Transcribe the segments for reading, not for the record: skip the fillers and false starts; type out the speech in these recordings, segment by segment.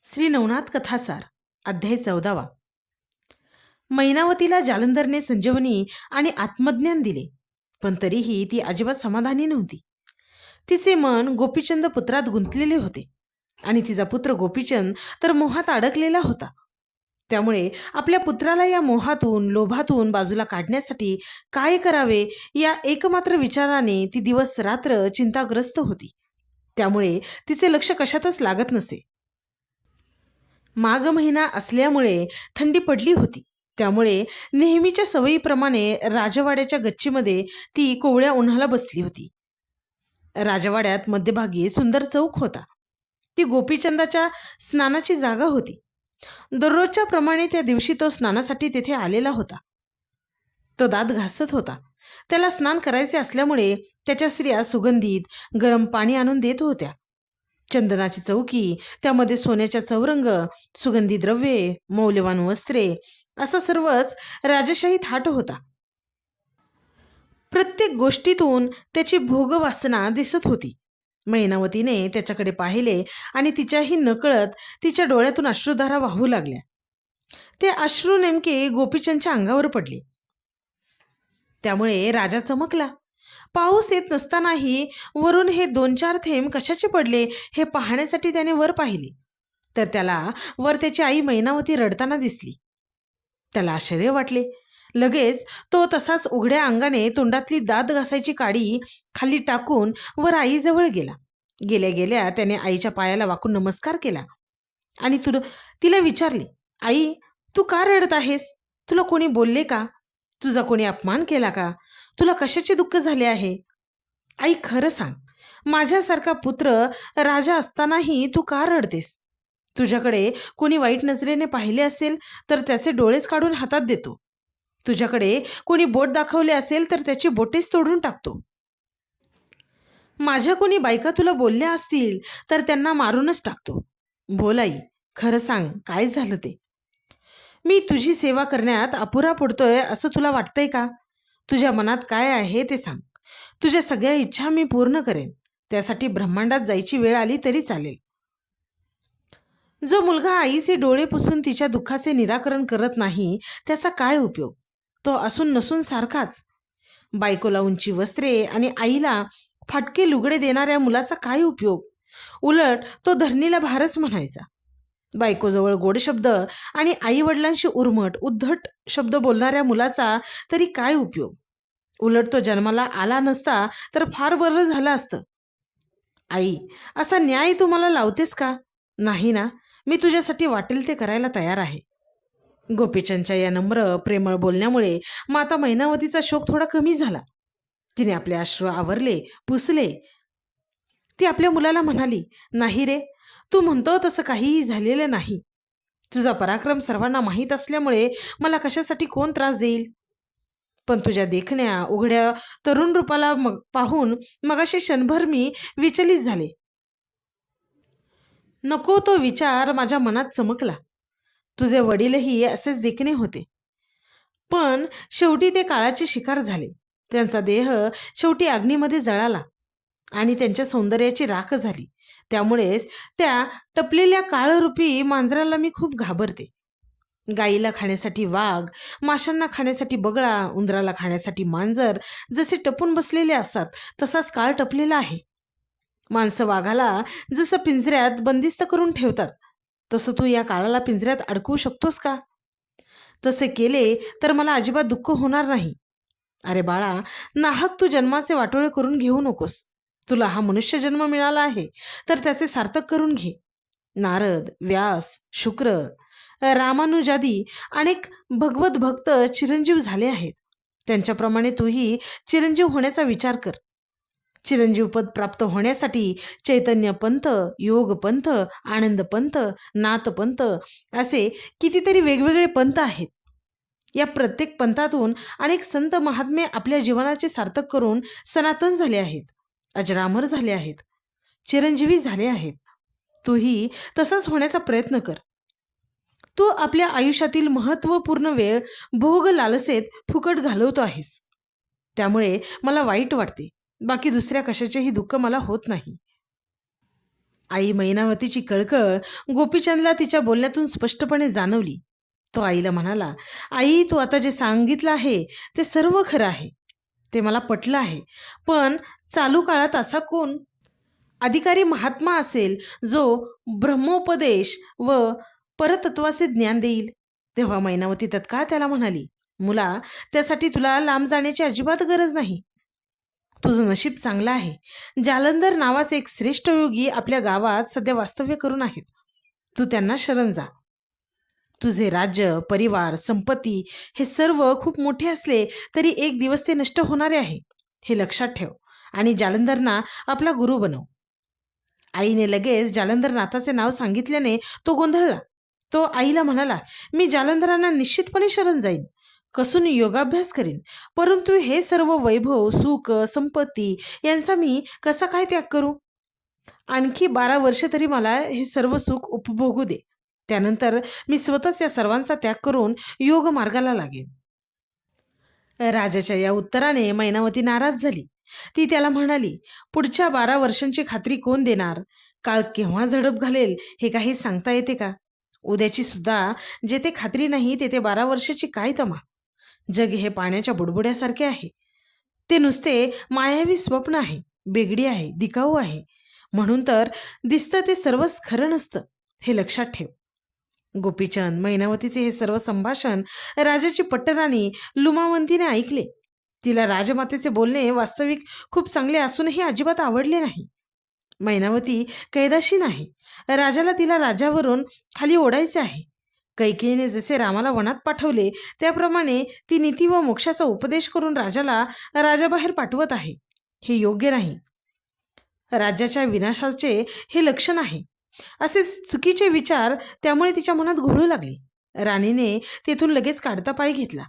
श्री नवनाथ कथासार अध्याय 14. मैनावतीला जालंधरने संजीवनी आणि आत्मज्ञान दिले, पण तरीही ती अजिबात समाधानी नव्हती. तिचे मन गोपीचंद पुत्रात गुंतलेले होते आणि तिचा पुत्र गोपीचंद तर मोहात अडकलेला होता. त्यामुळे आपल्या पुत्राला या मोहातून लोभातून बाजूला काढण्यासाठी काय करावे या एकमात्र विचाराने ती दिवस रात्र चिंताग्रस्त होती. त्यामुळे तिचे लक्ष कशातच लागत नसे. माघ महिना असल्यामुळे थंडी पडली होती. त्यामुळे नेहमीच्या सवयीप्रमाणे राजवाड्याच्या गच्चीमध्ये ती कोवळ्या उन्हाला बसली होती. राजवाड्यात मध्यभागी सुंदर चौक होता. ती गोपीचंदाच्या स्नानाची जागा होती. दररोजच्या प्रमाणे त्या दिवशी तो स्नानासाठी तेथे आलेला होता. तो दात घासत होता. त्याला स्नान करायचे असल्यामुळे त्याच्या स्त्रिया सुगंधित गरम पाणी आणून देत होत्या. चंदनाची चौकी, त्यामध्ये सोन्याच्या चौरंग, सुगंधी द्रव्ये, मौल्यवान वस्त्रे, असं सर्वच राजशाही थाट होता. प्रत्येक गोष्टीतून त्याची भोगवासना दिसत होती. मैनावतीने त्याच्याकडे पाहिले आणि तिच्याही नकळत तिच्या डोळ्यातून अश्रुधारा वाहू लागल्या. ते अश्रू नेमके गोपीचंदच्या अंगावर पडले. त्यामुळे राजा चमकला. पाऊस येत नसतानाही वरून हे 2-4 थेंब कशाचे पडले हे पाहण्यासाठी त्याने वर पाहिले, तर त्याला वर त्याची आई मैनावती रडताना दिसली. त्याला आश्चर्य वाटले. लगेच तो तसाच उघड्या अंगाने तोंडातली दात घासायची काडी खाली टाकून वर आईजवळ गेला. गेल्या गेल्या त्याने आईच्या पायाला वाकून नमस्कार केला आणि तिला विचारले, आई, तू का रडत आहेस? तुला कोणी बोलले का? तुझा कोणी अपमान केला का? तुला कशाचे दुःख झाले आहे? आई, खरं सांग, माझ्यासारखा पुत्र राजा असतानाही तू का रडतेस? तुझ्याकडे कोणी वाईट नजरेने पाहिले असेल तर त्याचे डोळेच काढून हातात देतो. तुझ्याकडे कोणी बोट दाखवले असेल तर त्याची बोटेच तोडून टाकतो. माझ्या कोणी बायका तुला बोलल्या असतील तर त्यांना मारूनच टाकतो. बोल आई, खरं सांग, काय झालं ते? मी तुझी सेवा करण्यात अपुरा पडतोय असं तुला वाटतंय का? तुझ्या मनात काय आहे ते सांग. तुझ्या सगळ्या इच्छा मी पूर्ण करेन. त्यासाठी ब्रह्मांडात जायची वेळ आली तरी चालेल. जो मुलगा आईचे डोळे पुसून तिच्या दुःखाचे निराकरण करत नाही त्याचा काय उपयोग? तो असून नसून सारखाच. बायकोला उंची वस्त्रे आणि आईला फाटके लुगडे देणाऱ्या मुलाचा काय उपयोग? उलट तो धरणीला भारच म्हणायचा. बायकोजवळ गोड शब्द आणि आई वडिलांशी उर्मट उद्धट शब्द बोलणाऱ्या मुलाचा तरी काय उपयोग? उलट तो जन्माला आला नसता तर फार बरं झालं असतं. आई, असा न्याय तू मला लावतेस का? नाही ना, मी तुझ्यासाठी वाटेल ते करायला तयार आहे. गोपीचंदच्या या नम्र प्रेमळ बोलण्यामुळे माता मैनावतीचा शोक थोडा कमी झाला. तिने आपले अश्रू आवरले, पुसले. ती आपल्या मुलाला म्हणाली, नाही रे, तू म्हणतो तसं काहीही झालेलं नाही. तुझा पराक्रम सर्वांना माहीत असल्यामुळे मला कशासाठी कोण त्रास देईल? पण तुझ्या देखण्या उघड्या तरुण रूपाला पाहून मगाशी क्षणभर मी विचलित झाले. नको तो विचार माझ्या मनात चमकला. तुझे वडीलही असेच देखणे होते, पण शेवटी ते काळाचे शिकार झाले. त्यांचा देह शेवटी अग्नीमध्ये जळाला आणि त्यांच्या सौंदर्याची राख झाली. त्यामुळेच त्या टपलेल्या काळरूपी मांजराला मी खूप घाबरते. गाईला खाण्यासाठी वाघ, माशांना खाण्यासाठी बगळा, उंदराला खाण्यासाठी मांजर जसे टपून बसलेले असतात तसाच काळ टपलेला आहे. माणसं वाघाला जसं पिंजऱ्यात बंदिस्त करून ठेवतात तसं तू या काळाला पिंजऱ्यात अडकवू शकतोस का? तसे केले तर मला अजिबात दुःख होणार नाही. अरे बाळा, नाहक तू जन्माचे वाटोळे करून घेऊ नकोस. तुला हा मनुष्य जन्म मिळाला आहे तर त्याचे सार्थक करून घे. नारद, व्यास, शुक्र, रामानुजादी अनेक भगवत भक्त चिरंजीव झाले आहेत. त्यांच्याप्रमाणे तूही चिरंजीव होण्याचा विचार कर. चिरंजीव पद प्राप्त होण्यासाठी चैतन्य पंथ, योग पंथ, आनंद पंथ, नाथ पंथ असे कितीतरी वेगवेगळे पंथ आहेत. या प्रत्येक पंथातून अनेक संत महात्मे आपल्या जीवनाचे सार्थक करून सनातन झाले आहेत, अजरामर झाले आहेत, चिरंजीवी झाले आहेत. तूही तसाच होण्याचा प्रयत्न कर. तू आपल्या आयुष्यातील महत्त्वपूर्ण वेळ भोग लालसेत फुकट घालवतो आहेस. त्यामुळे मला वाईट वाटते. बाकी दुसऱ्या कशाचेही दुःख मला होत नाही. आई मैनावतीची कळकळ गोपीचंदला तिच्या बोलण्यातून स्पष्टपणे जाणवली. तो आईला म्हणाला, आई तू आता जे सांगितलं आहे ते सर्व खरं आहे, ते मला पटलं आहे. पण चालू काळात असा कोण अधिकारी महात्मा असेल जो ब्रह्मोपदेश व परतत्वाचे ज्ञान देईल? तेव्हा मैनावती तत्काळ त्याला म्हणाली, मुला, त्यासाठी तुला लांब जाण्याची अजिबात गरज नाही. तुझं नशीब चांगलं आहे. जालंधर नावाचे एक श्रेष्ठ योगी आपल्या गावात सध्या वास्तव्य करून आहेत. तू त्यांना शरण जा. तुझे राज्य, परिवार, संपत्ती हे सर्व खूप मोठे असले तरी एक दिवस ते नष्ट होणारे आहे, हे लक्षात ठेव. आणि जालंधरना आपला गुरु बनव. आईने लगेच जालंधरनाथाचे नाव सांगितल्याने तो गोंधळला. तो आईला म्हणाला, मी जालंधरांना निश्चितपणे शरण जाईन, कसून योगाभ्यास करीन. परंतु हे सर्व वैभव, सुख, संपत्ती यांचा मी कसा काय त्याग करू? आणखी 12 वर्ष तरी मला हे सर्व सुख उपभोगू दे. त्यानंतर मी स्वतःच या सर्वांचा त्याग करून योग मार्गाला लागेन. राजाच्या या उत्तराने मैनावती नाराज झाली. ती त्याला म्हणाली, पुढच्या 12 वर्षांची खात्री कोण देणार? काळ केव्हा झडप घालेल हे काही सांगता येते का? उद्याची सुद्धा जेथे खात्री नाही तेथे 12 वर्षाची काय तमा? जग हे पाण्याच्या बुडबुड्यासारखे आहे. ते नुसते मायावी स्वप्न आहे, बेगडी आहे, दिखाऊ आहे. म्हणून तर दिसतं ते सर्वच खरं नसतं, हे लक्षात ठेव. गोपीचंद मैनावतीचे हे सर्व संभाषण राजाची पट्टराणी लुमावंतीने ऐकले. तिला राजमातेचे बोलणे वास्तविक खूप चांगले असूनही अजिबात आवडले नाही. मैनावती कैदाशी नाही. राजाला तिला राज्यावरून खाली ओढायचे आहे. कैकेयीने जसे रामाला वनात पाठवले त्याप्रमाणे ती नीती व मोक्षाचा उपदेश करून राजाला राजाबाहेर पाठवत आहे. हे योग्य नाही. राज्याच्या विनाशाचे हे लक्षण आहे. असे चुकीचे विचार त्यामुळे तिच्या मनात घोळू लागले. राणीने तेथून लगेच काढता पाय घेतला.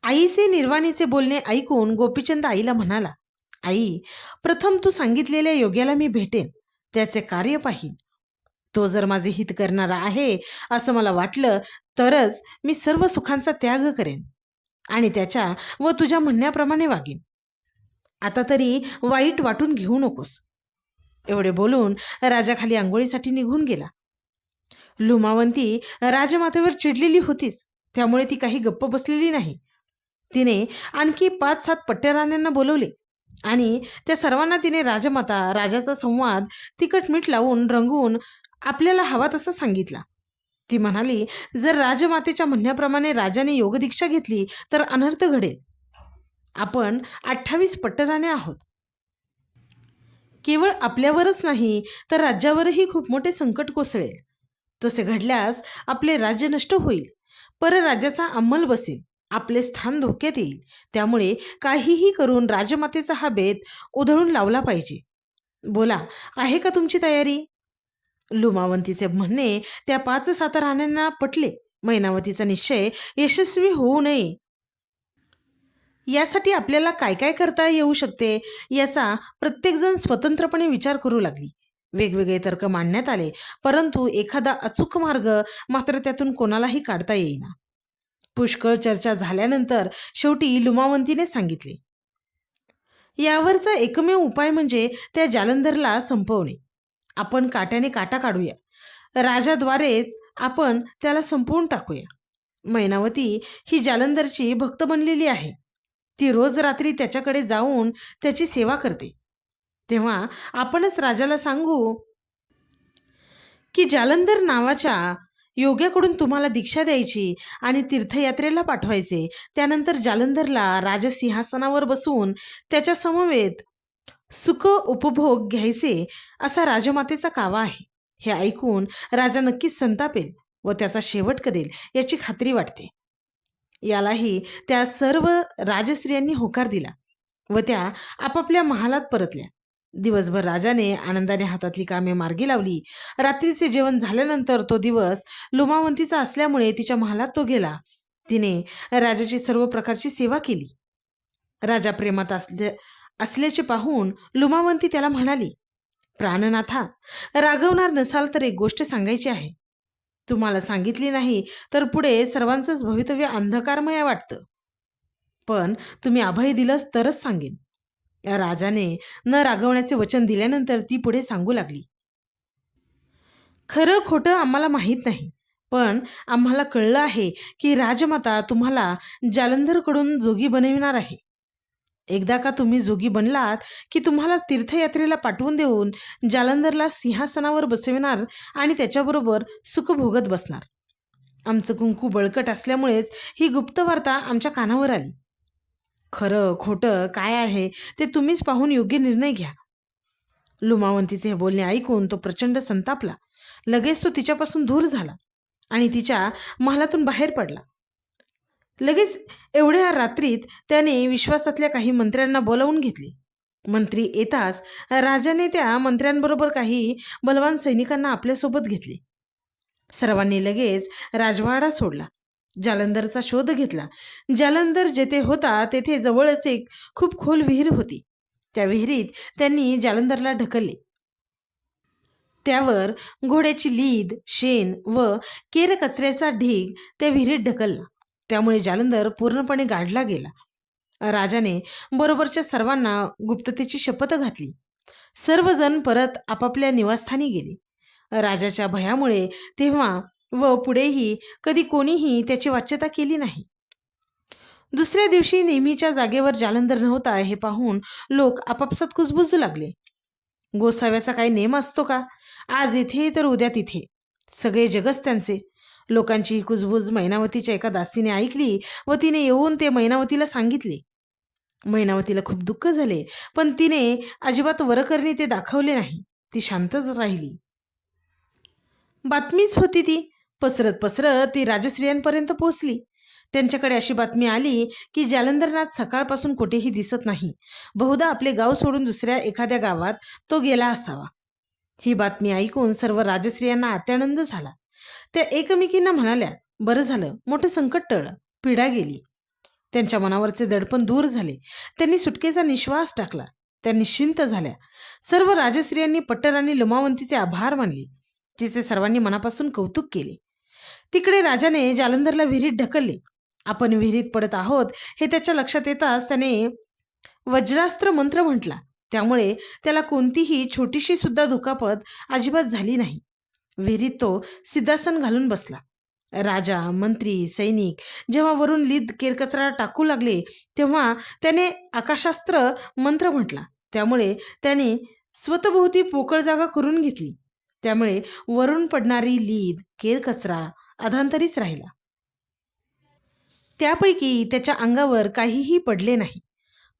आईचे निर्वाणीचे बोलणे ऐकून गोपीचंद आईला म्हणाला, आई, प्रथम तू सांगितलेल्या योग्याला मी भेटेन, त्याचे कार्य पाहीन. तो जर माझे हित करणारा आहे असं मला वाटलं तरच मी सर्व सुखांचा त्याग करेन आणि त्याच्या व तुझ्या म्हणण्याप्रमाणे वागेन. आता तरी वाईट वाटून घेऊ नकोस. एवढे बोलून राजा खाली आंघोळीसाठी निघून गेला. लुमावंती राजमातेवर चिडलेली होतीच, त्यामुळे ती काही गप्प बसलेली नाही. तिने आणखी 5-7 पट्टेराण्यांना बोलवले आणि त्या सर्वांना तिने राजमाता, राजाचा संवाद तिखटमीठ लावून रंगवून आपल्याला हवा तसं सांगितला. ती म्हणाली, जर राजमातेच्या म्हणण्याप्रमाणे राजाने योगदीक्षा घेतली तर अनर्थ घडेल. आपण 28 पट्टराणे आहोत. केवळ आपल्यावरच नाही तर राज्यावरही खूप मोठे संकट कोसळेल. तसे घडल्यास आपले राज्य नष्ट होईल, परराज्याचा अंमल बसेल, आपले स्थान धोक्यात येईल. त्यामुळे काहीही करून राजमातेचा हा बेत उधळून लावला पाहिजे. बोला, आहे का तुमची तयारी? लुमावंतीचे म्हणणे त्या 5-7 राण्यांना पटले. मैनावतीचा निश्चय यशस्वी होऊ नये यासाठी आपल्याला काय काय करता येऊ शकते याचा प्रत्येकजण स्वतंत्रपणे विचार करू लागली. वेगवेगळे तर्क मांडण्यात आले, परंतु एखादा अचूक मार्ग मात्र त्यातून कोणालाही काढता येईना. पुष्कळ चर्चा झाल्यानंतर शेवटी लुमावंतीने सांगितले, यावरचा एकमेव उपाय म्हणजे त्या जालंधरला संपवणे. आपण काट्याने काटा काढूया. राजाद्वारेच आपण त्याला संपवून टाकूया. मैनावती ही जालंधरची भक्त बनलेली आहे. ती रोज रात्री त्याच्याकडे जाऊन त्याची सेवा करते. तेव्हा आपणच राजाला सांगू की जालंधर नावाच्या योग्याकडून तुम्हाला दीक्षा द्यायची आणि तीर्थयात्रेला पाठवायचे. त्यानंतर जालंधरला राजसिंहासनावर बसवून त्याच्या समवेत सुख उपभोग घ्यायचे असा राजमातेचा कावा आहे. हे ऐकून राजा नक्कीच संतापेल व त्याचा शेवट करेल याची खात्री वाटते. यालाही त्या सर्व राजस्त्रियांनी होकार दिला व त्या आपापल्या महालात परतल्या. दिवसभर राजाने आनंदाने हातातली कामे मार्गी लावली. रात्रीचे जेवण झाल्यानंतर तो दिवस लुमावंतीचा असल्यामुळे तिच्या महालात तो गेला. तिने राजाची सर्व प्रकारची सेवा केली. राजा प्रेमात असल्याचे पाहून लुमावंती त्याला म्हणाली, प्राणनाथा, रागवणार नसाल तर एक गोष्ट सांगायची आहे. तुम्हाला सांगितली नाही तर पुढे सर्वांचंच भवितव्य अंधकारमय वाटतं, पण तुम्ही अभय दिलंच तरच सांगेन. राजाने न रागवण्याचे वचन दिल्यानंतर ती पुढे सांगू लागली. खरं खोटं आम्हाला माहीत नाही, पण आम्हाला कळलं आहे की राजमाता तुम्हाला जालंधरकडून जोगी बनविणार आहे. एकदा का तुम्ही जोगी बनलात की तुम्हाला तीर्थयात्रेला पाठवून देऊन जालंधरला सिंहासनावर बसविणार आणि त्याच्याबरोबर सुख भोगत बसणार. आमचं कुंकू बळकट असल्यामुळेच ही गुप्त वार्ता आमच्या कानावर आली. खरं खोटं काय आहे ते तुम्हीच पाहून योग्य निर्णय घ्या. लुमावंतीचे हे बोलणे ऐकून तो प्रचंड संतापला. लगेच तो तिच्यापासून दूर झाला आणि तिच्या महालातून बाहेर पडला. लगेच एवढ्या रात्रीत त्याने विश्वासातल्या काही मंत्र्यांना बोलावून घेतले. मंत्री येताच राजाने त्या मंत्र्यांबरोबर काही बलवान सैनिकांना आपल्यासोबत घेतले. सर्वांनी लगेच राजवाडा सोडला. जालंधरचा शोध घेतला. जालंधर जेथे होता तेथे जवळच एक खूप खोल विहीर होती. त्या विहिरीत त्यांनी जालंधरला ढकलले. त्यावर घोड्याची लीद, शेण व केर कचऱ्याचा ढीग त्या विहिरीत ढकलला. त्यामुळे जालंधर पूर्णपणे गाडला गेला. राजाने बरोबरच्या सर्वांना गुप्ततेची शपथ घातली. सर्वजण परत आपापल्या निवासस्थानी गेले. राजाच्या भयामुळे तेव्हा व पुढेही कधी कोणीही त्याची वाच्यता केली नाही. दुसऱ्या दिवशी नेहमीच्या जागेवर जालंधर नव्हता हे पाहून लोक आपापसात कुजबुजू लागले. गोसाव्याचा काही नेम असतो का? आज इथे तर उद्या तिथे. सगळे जगच त्यांचे. लोकांची ही कुजबूज मैनावतीच्या एका दासीने ऐकली व तिने येऊन ते मैनावतीला सांगितले. मैनावतीला खूप दुःख झाले, पण तिने अजिबात वरकरणी ते दाखवले नाही. ती शांतच राहिली. बातमीच होती ती. पसरत पसरत ती राजश्रियांपर्यंत पोहोचली. त्यांच्याकडे अशी बातमी आली की जालंधरनाथ सकाळपासून कुठेही दिसत नाही. बहुधा आपले गाव सोडून दुसऱ्या एखाद्या गावात तो गेला असावा. ही बातमी ऐकून सर्व राजश्रियांना अत्यानंद झाला. त्या एकमेकींना म्हणाल्या, बरं झालं, मोठं संकट टळलं, पीडा गेली. त्यांच्या मनावरचे दडपण दूर झाले. त्यांनी सुटकेचा निश्वास टाकला. त्या निश्चिंत झाल्या. सर्व राजश्रियांनी पट्टराणी लुमावंतीचे आभार मानले. तिचे सर्वांनी मनापासून कौतुक केले. तिकडे राजाने जालंधरला विहिरीत ढकलले. आपण विहिरीत पडत आहोत हे त्याच्या लक्षात येताच त्याने वज्रास्त्र मंत्र म्हटला. त्यामुळे त्याला कोणतीही छोटीशी सुद्धा दुखापत अजिबात झाली नाही. विहिरीत तो सिद्धासन घालून बसला. राजा, मंत्री, सैनिक जेव्हा वरून लीद केरकचरा टाकू लागले तेव्हा त्याने आकाशास्त्र मंत्र म्हटला. त्यामुळे त्याने स्वतःभोवती पोकळ जागा करून घेतली. त्यामुळे वरून पडणारी लीद केरकचरा अधांतरीच राहिला. त्यापैकी त्याच्या अंगावर काहीही पडले नाही.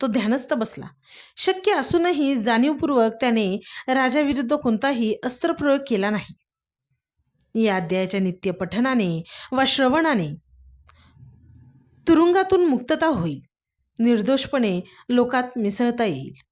तो ध्यानस्थ बसला. शक्य असूनही जाणीवपूर्वक त्याने राजाविरुद्ध कोणताही अस्त्रप्रयोग केला नाही. या अध्यायाच्या नित्य पठनाने वा श्रवणाने तुरुंगातून मुक्तता होईल. निर्दोषपणे लोकात मिसळता येईल.